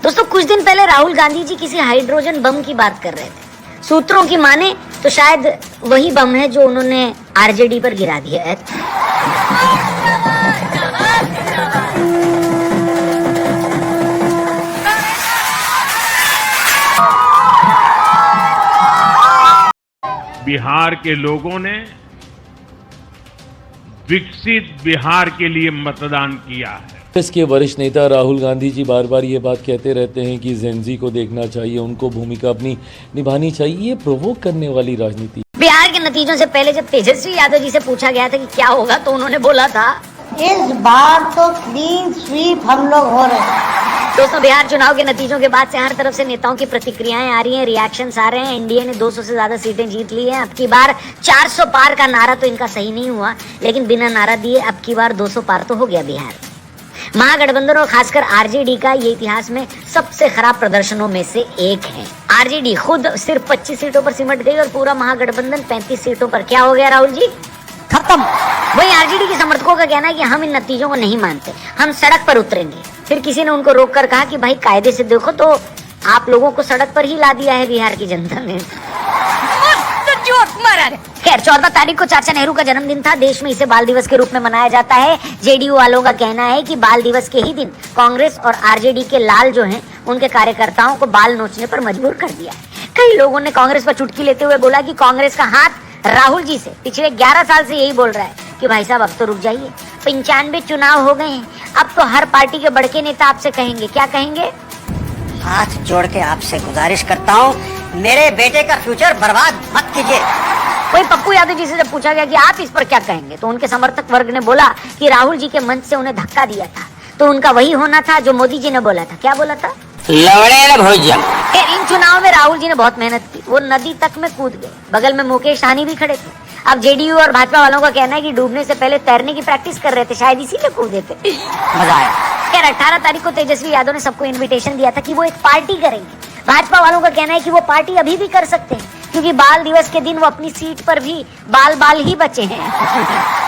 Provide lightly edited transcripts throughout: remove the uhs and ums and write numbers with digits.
दोस्तों कुछ दिन पहले राहुल गांधी जी किसी हाइड्रोजन बम की बात कर रहे थे। सूत्रों की माने तो शायद वही बम है जो उन्होंने आरजेडी पर गिरा दिया है। बिहार के लोगों ने विकसित बिहार के लिए मतदान किया है। कांग्रेस के वरिष्ठ नेता राहुल गांधी जी बार बार ये बात कहते रहते हैं कि जेनजी को देखना चाहिए, उनको भूमिका अपनी निभानी चाहिए। ये प्रोवोक करने वाली राजनीति। बिहार के नतीजों से पहले जब तेजस्वी यादव जी से पूछा गया था कि क्या होगा, तो उन्होंने बोला था इस बार तो क्लीन स्वीप हम लोग हो रहे हैं। दोस्तों बिहार चुनाव के नतीजों के बाद से हर तरफ से नेताओं की प्रतिक्रियाएं आ रही हैं, रिएक्शंस आ रहे हैं। एनडीए ने 200 से ज्यादा सीटें जीत ली हैं। अब की बार 400 पार का नारा तो इनका सही नहीं हुआ, लेकिन बिना नारा दिए अब की बार 200 पार तो हो गया बिहार। महागठबंधन और खासकर आरजेडी का ये इतिहास में सबसे खराब प्रदर्शनों में से एक है। आरजेडी खुद सिर्फ 25 सीटों पर सिमट गई और पूरा महागठबंधन 35 सीटों पर। क्या हो गया राहुल जी? खत्म। वहीं आरजेडी के समर्थकों का कहना है कि हम इन नतीजों को नहीं मानते, हम सड़क पर उतरेंगे। फिर किसी ने उनको रोक कर कहा कि भाई कायदे से देखो तो आप लोगों को सड़क पर ही ला दिया है बिहार की जनता ने। खैर 14 तारीख को चाचा नेहरू का जन्मदिन था। देश में इसे बाल दिवस के रूप में मनाया जाता है। जेडीयू वालों का कहना है कि बाल दिवस के ही दिन कांग्रेस और आरजेडी के लाल जो हैं उनके कार्यकर्ताओं को बाल नोचने पर मजबूर कर दिया है। कई लोगों ने कांग्रेस पर चुटकी लेते हुए बोला कि कांग्रेस का हाथ राहुल जी से पिछले 11 साल से यही बोल रहा है कि भाई साहब अब तो रुक जाइए, 95 चुनाव हो गए हैं, अब तो हर पार्टी के बड़के नेता आपसे कहेंगे। क्या कहेंगे? हाथ जोड़ के आपसे गुजारिश करता हूँ, मेरे बेटे का फ्यूचर बर्बाद मत कीजिए। वही पप्पू यादव जी से जब पूछा गया कि आप इस पर क्या कहेंगे, तो उनके समर्थक वर्ग ने बोला कि राहुल जी के मंच से उन्हें धक्का दिया था तो उनका वही होना था जो मोदी जी ने बोला था। क्या बोला था? इन चुनाव में राहुल जी ने बहुत मेहनत की, वो नदी तक में कूद गए। बगल में मुकेश सहनी भी खड़े थे। अब जेडीयू और भाजपा वालों का कहना है कि डूबने से पहले तैरने की प्रैक्टिस कर रहे थे, शायद इसीलिए कूदे थे। मजा आया। खैर 18 तारीख को तेजस्वी यादव ने सबको इन्विटेशन दिया था कि वो एक पार्टी करेंगे। भाजपा वालों का कहना है कि वो पार्टी अभी भी कर सकते हैं क्योंकि बाल दिवस के दिन वो अपनी सीट पर भी बाल ही बचे हैं।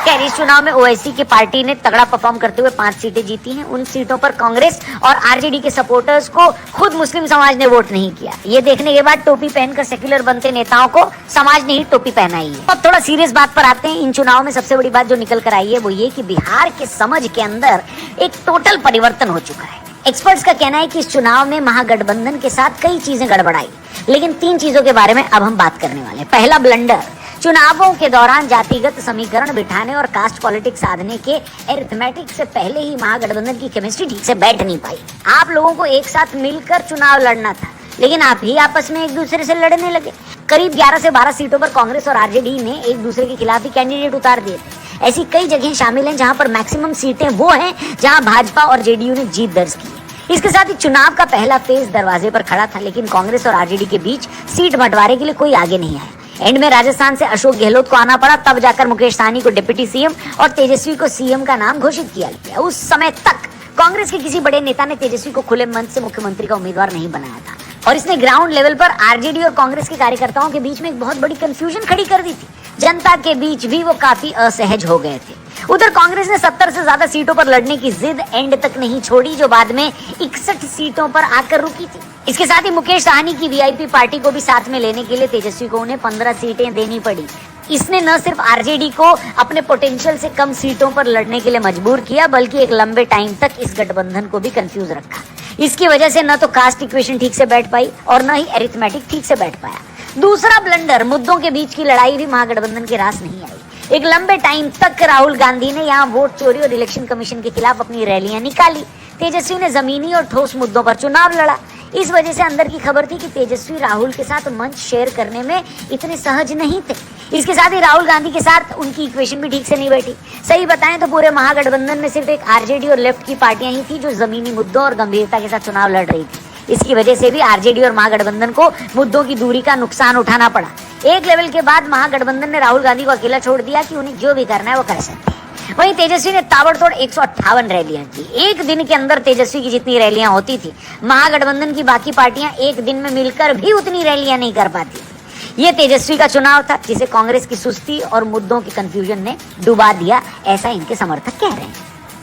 खैर इस चुनाव में ओवैसी की पार्टी ने तगड़ा परफॉर्म करते हुए 5 सीटें जीती हैं। उन सीटों पर कांग्रेस और आरजेडी के सपोर्टर्स को खुद मुस्लिम समाज ने वोट नहीं किया। ये देखने के बाद टोपी पहनकर सेक्युलर बनते नेताओं को समाज ने ही टोपी पहनाई है। अब थोड़ा सीरियस बात पर आते हैं। इन चुनाव में सबसे बड़ी बात जो निकल कर आई है वो ये कि बिहार के समझ के अंदर एक टोटल परिवर्तन हो चुका है। एक्सपर्ट्स का कहना है कि इस चुनाव में महागठबंधन के साथ कई चीजें गड़बड़ाई, लेकिन 3 चीजों के बारे में अब हम बात करने वाले हैं। पहला ब्लंडर, चुनावों के दौरान जातिगत समीकरण बिठाने और कास्ट पॉलिटिक्स साधने के एरिथमेटिक से पहले ही महागठबंधन की केमिस्ट्री ठीक से बैठ नहीं पाई। आप लोगों को एक साथ मिलकर चुनाव लड़ना था, लेकिन आप ही आपस में एक दूसरे से लड़ने लगे। करीब 11 से 12 सीटों पर कांग्रेस और आरजेडी ने एक दूसरे के खिलाफ ही कैंडिडेट उतार दिए थे। ऐसी कई जगह शामिल हैं जहां पर मैक्सिमम सीटें वो हैं जहां भाजपा और जेडीयू ने जीत दर्ज की है। इसके साथ ही चुनाव का पहला फेज दरवाजे पर खड़ा था, लेकिन कांग्रेस और आरजेडी के बीच सीट बंटवारे के लिए कोई आगे नहीं आया। एंड में राजस्थान से अशोक गहलोत को आना पड़ा, तब जाकर मुकेश सहनी को डिप्टी सीएम और तेजस्वी को सीएम का नाम घोषित किया गया। उस समय तक कांग्रेस के किसी बड़े नेता ने तेजस्वी को खुले मन से मुख्यमंत्री का उम्मीदवार नहीं बनाया था और इसने ग्राउंड लेवल पर आरजेडी और कांग्रेस के कार्यकर्ताओं के बीच में एक बहुत बड़ी कंफ्यूजन खड़ी कर दी थी। जनता के बीच भी वो काफी असहज हो गए थे। उधर कांग्रेस ने 70 से ज्यादा सीटों पर लड़ने की जिद एंड तक नहीं छोड़ी, जो बाद में 61 सीटों पर आकर रुकी थी। इसके साथ ही मुकेश सहनी की वीआईपी पार्टी को भी साथ में लेने के लिए तेजस्वी को उन्हें 15 सीटें देनी पड़ी। इसने न सिर्फ आरजेडी को अपने पोटेंशियल से कम सीटों पर लड़ने के लिए मजबूर किया, बल्कि एक लंबे टाइम तक इस गठबंधन को भी कंफ्यूज रखा। इसकी वजह से न तो कास्ट इक्वेशन ठीक से बैठ पाई और न ही अरिथमेटिक ठीक से बैठ पाया। दूसरा ब्लंडर, मुद्दों के बीच की लड़ाई भी महागठबंधन के रास नहीं आई। एक लंबे टाइम तक राहुल गांधी ने यहाँ वोट चोरी और इलेक्शन कमीशन के खिलाफ अपनी रैलियां निकाली। तेजस्वी ने जमीनी और ठोस मुद्दों पर चुनाव लड़ा। इस वजह से अंदर की खबर थी कि तेजस्वी राहुल के साथ मंच शेयर करने में इतने सहज नहीं थे। इसके साथ ही राहुल गांधी के साथ उनकी इक्वेशन भी ठीक से नहीं बैठी। सही बताएं तो पूरे महागठबंधन में सिर्फ एक आरजेडी और लेफ्ट की पार्टियां ही थी जो जमीनी मुद्दों और गंभीरता के साथ चुनाव लड़ रही थी। इसकी वजह से भी आरजेडी और महागठबंधन को मुद्दों की दूरी का नुकसान उठाना पड़ा। एक लेवल के बाद महागठबंधन ने राहुल गांधी को अकेला छोड़ दिया कि उन्हें जो भी करना है वो कर सकते हैं। वहीं तेजस्वी ने ताबड़तोड़ 158 रैलियां की। एक दिन के अंदर तेजस्वी की जितनी रैलियां होती थी, महागठबंधन की बाकी पार्टियां एक दिन में मिलकर भी उतनी रैलियां नहीं कर पाती थी। ये तेजस्वी का चुनाव था जिसे कांग्रेस की सुस्ती और मुद्दों की कंफ्यूजन ने डुबा दिया, ऐसा इनके समर्थक कह रहे हैं।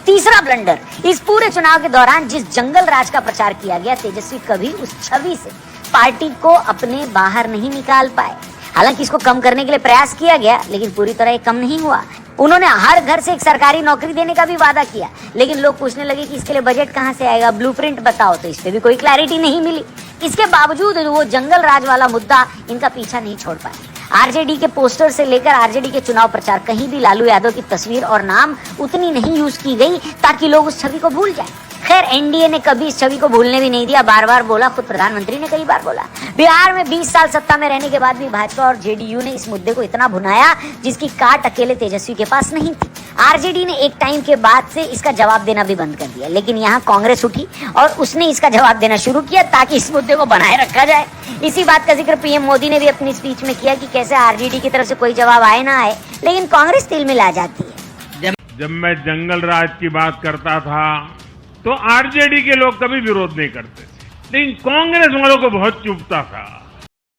तीसरा ब्लंडर, इस पूरे चुनाव के दौरान जिस जंगल राज का प्रचार किया गया, तेजस्वी कभी उस छवि से पार्टी को अपने बाहर नहीं निकाल पाए। हालांकि इसको कम करने के लिए प्रयास किया गया, लेकिन पूरी तरह ये कम नहीं हुआ। उन्होंने हर घर से एक सरकारी नौकरी देने का भी वादा किया, लेकिन लोग पूछने लगे कि इसके लिए बजट कहां से आएगा, ब्लूप्रिंट बताओ, तो इस पे भी कोई क्लैरिटी नहीं मिली। इसके बावजूद वो जंगल राज वाला मुद्दा इनका पीछा नहीं छोड़ पाए। आरजेडी के पोस्टर से लेकर आरजेडी के चुनाव प्रचार, कहीं भी लालू यादव की तस्वीर और नाम उतनी नहीं यूज की गई ताकि लोग उस छवि को भूल जाएं। खैर, एनडीए ने कभी इस छवि को भूलने भी नहीं दिया, बार बार बोला, खुद प्रधानमंत्री ने कई बार बोला। बिहार में 20 साल सत्ता में रहने के बाद भी भाजपा और जेडीयू ने इस मुद्दे को इतना भुनाया जिसकी काट अकेले तेजस्वी के पास नहीं थी। आरजेडी ने एक टाइम के बाद से इसका जवाब देना भी बंद कर दिया, लेकिन यहाँ कांग्रेस उठी और उसने इसका जवाब देना शुरू किया ताकि इस मुद्दे को बनाए रखा जाए। इसी बात का जिक्र पीएम मोदी ने भी अपनी स्पीच में किया कि कैसे आरजेडी की तरफ से कोई जवाब आए ना आए, लेकिन कांग्रेस तिल मिला जाती है। जब मैं जंगल राज की बात करता था तो आरजेडी के लोग कभी विरोध नहीं करते थे, लेकिन कांग्रेस वालों को बहुत चुभता था।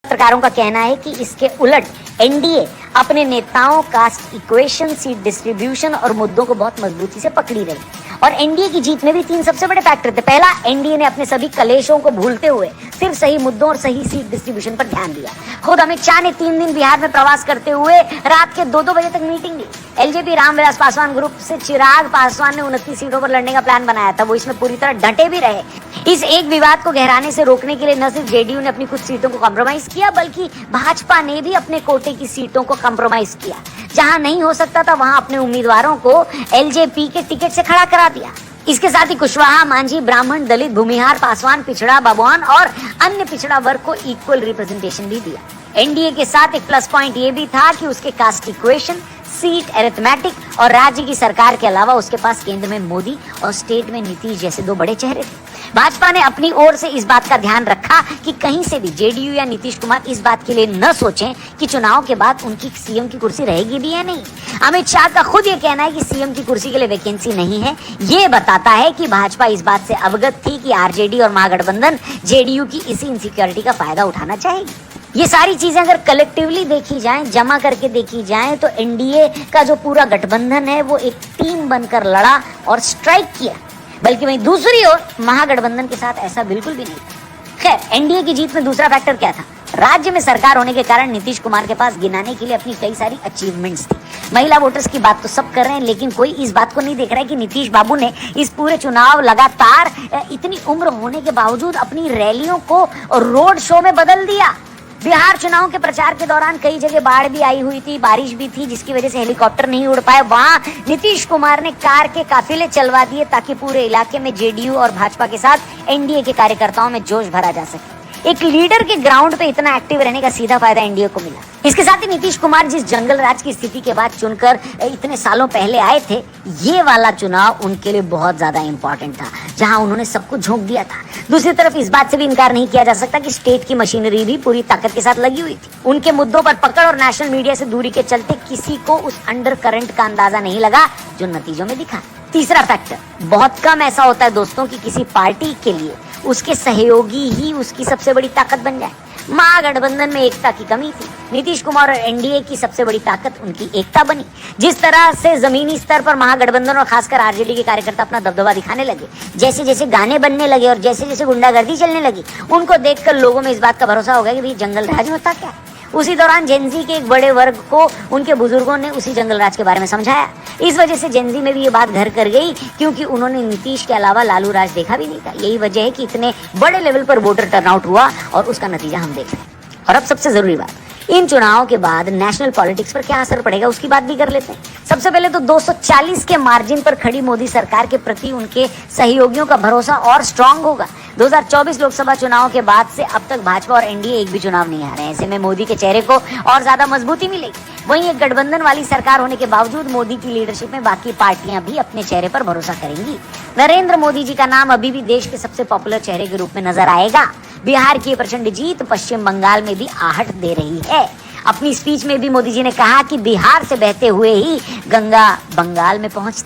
पत्रकारों का कहना है कि इसके उलट एनडीए अपने नेताओं, कास्ट इक्वेशन, सीट डिस्ट्रीब्यूशन और मुद्दों को बहुत मजबूती से पकड़ी रही। और एनडीए की जीत में भी 3 सबसे बड़े फैक्टर थे। पहला, एनडीए ने अपने सभी कलेशों को भूलते हुए सिर्फ सही मुद्दों और सही सीट डिस्ट्रीब्यूशन पर ध्यान दिया। खुद अमित शाह ने 3 दिन बिहार में प्रवास करते हुए रात के 2-2 बजे तक मीटिंग ली। एलजेपी रामविलास पासवान ग्रुप से चिराग पासवान ने 29 सीटों पर लड़ने का प्लान बनाया था, वो इसमें पूरी तरह डटे भी रहे। इस एक विवाद को गहराने से रोकने के लिए न सिर्फ जेडीयू ने अपनी कुछ सीटों को कॉम्प्रोमाइज किया, बल्कि भाजपा ने भी अपने कोटे की सीटों को कॉम्प्रोमाइज किया। जहां नहीं हो सकता था वहां अपने उम्मीदवारों को एलजेपी के टिकट से खड़ा करा दिया। इसके साथ ही कुशवाहा, मांझी, ब्राह्मण, दलित, भूमिहार, पासवान, पिछड़ा, बाबुआन और अन्य पिछड़ा वर्ग को इक्वल रिप्रेजेंटेशन भी दिया। एनडीए के साथ एक प्लस पॉइंट ये भी था कि उसके कास्ट इक्वेशन, सीट एरिथमेटिक और राज्य की सरकार के अलावा उसके पास केंद्र में मोदी और स्टेट में नीतीश जैसे 2 बड़े चेहरे थे। भाजपा ने अपनी ओर से इस बात का ध्यान रखा कि कहीं से भी जेडीयू या नीतीश कुमार इस बात के लिए न सोचें कि चुनाव के बाद उनकी सीएम की कुर्सी रहेगी भी या नहीं। अमित शाह का खुद ये कहना है कि सीएम की कुर्सी के लिए वैकेंसी नहीं है। ये बताता है कि भाजपा इस बात से अवगत थी कि आरजेडी और महागठबंधन जेडीयू की इसी इनसिक्योरिटी का फायदा उठाना चाहेगी। ये सारी चीजें अगर कलेक्टिवली देखी जाएं, जमा करके देखी जाएं, तो एनडीए का जो पूरा गठबंधन है वो एक टीम बनकर लड़ा और स्ट्राइक किया। बल्कि वहीं दूसरी ओर महागठबंधन के साथ ऐसा बिल्कुल भी नहीं था। खैर, एनडीए की जीत में दूसरा फैक्टर क्या था? राज्य में सरकार होने के कारण नीतीश कुमार के पास गिनाने के लिए अपनी कई सारी अचीवमेंट्स थी। महिला वोटर्स की बात तो सब कर रहे हैं, लेकिन कोई इस बात को नहीं देख रहा है कि नीतीश बाबू ने इस पूरे चुनाव लगातार इतनी उम्र होने के बावजूद अपनी रैलियों को रोड शो में बदल दिया। बिहार चुनाव के प्रचार के दौरान कई जगह बाढ़ भी आई हुई थी, बारिश भी थी, जिसकी वजह से हेलीकॉप्टर नहीं उड़ पाए। वहां नीतीश कुमार ने कार के काफिले चलवा दिए ताकि पूरे इलाके में जेडीयू और भाजपा के साथ एनडीए के कार्यकर्ताओं में जोश भरा जा सके। एक लीडर के ग्राउंड पे इतना एक्टिव रहने का सीधा फायदा एनडीए को मिला। इसके साथ ही नीतीश कुमार जिस जंगल राज की स्थिति के बाद चुनकर इतने सालों पहले आए थे, ये वाला चुनाव उनके लिए बहुत ज्यादा इंपॉर्टेंट था, जहां उन्होंने सब कुछ झोंक दिया था। दूसरी तरफ इस बात से भी इनकार नहीं किया जा सकता कि स्टेट की मशीनरी भी पूरी ताकत के साथ लगी हुई थी। उनके मुद्दों पर पकड़ और नेशनल मीडिया से दूरी के चलते किसी को उस अंडर करंट का अंदाजा नहीं लगा जो नतीजों में दिखा। तीसरा फैक्टर, बहुत कम ऐसा होता है दोस्तों कि किसी पार्टी के लिए उसके सहयोगी ही उसकी सबसे बड़ी ताकत बन जाए। महागठबंधन में एकता की कमी थी। नीतीश कुमार और एनडीए की सबसे बड़ी ताकत उनकी एकता बनी। जिस तरह से जमीनी स्तर पर महागठबंधन और खासकर आरजेडी के कार्यकर्ता अपना दबदबा दिखाने लगे, जैसे जैसे गाने बनने लगे और जैसे जैसे गुंडागर्दी चलने लगी, उनको देखकर लोगों में इस बात का भरोसा हो गया कि भाई जंगल राज होता क्या। उसी दौरान जेनजी के एक बड़े वर्ग को उनके बुजुर्गों ने उसी जंगल राज के बारे में समझाया। इस वजह से जेनजी में भी ये बात घर कर गई, क्योंकि उन्होंने नीतीश के अलावा लालू राज देखा भी नहीं था। यही वजह है कि इतने बड़े लेवल पर वोटर टर्नआउट हुआ और उसका नतीजा हम देख रहे हैं। और अब सबसे जरूरी बात, इन चुनाव के बाद नेशनल पॉलिटिक्स पर क्या असर पड़ेगा उसकी बात भी कर लेते हैं। सबसे पहले तो 240 के मार्जिन पर खड़ी मोदी सरकार के प्रति उनके सहयोगियों का भरोसा और स्ट्रांग होगा। 2024 लोकसभा चुनाव के बाद से अब तक भाजपा और एनडीए एक भी चुनाव नहीं हारे। ऐसे में मोदी के चेहरे को और ज्यादा मजबूती मिलेगी। वहीं एक गठबंधन वाली सरकार होने के बावजूद मोदी की लीडरशिप में बाकी पार्टियां भी अपने चेहरे पर भरोसा करेंगी। नरेंद्र मोदी जी का नाम अभी भी देश के सबसे पॉपुलर चेहरे के रूप में नजर आएगा। बिहार की प्रचंड जीत पश्चिम बंगाल में भी आहट दे रही है। अपनी स्पीच में भी मोदी जी ने कहा कि बिहार से बहते हुए ही गंगा बंगाल में पहुंचती।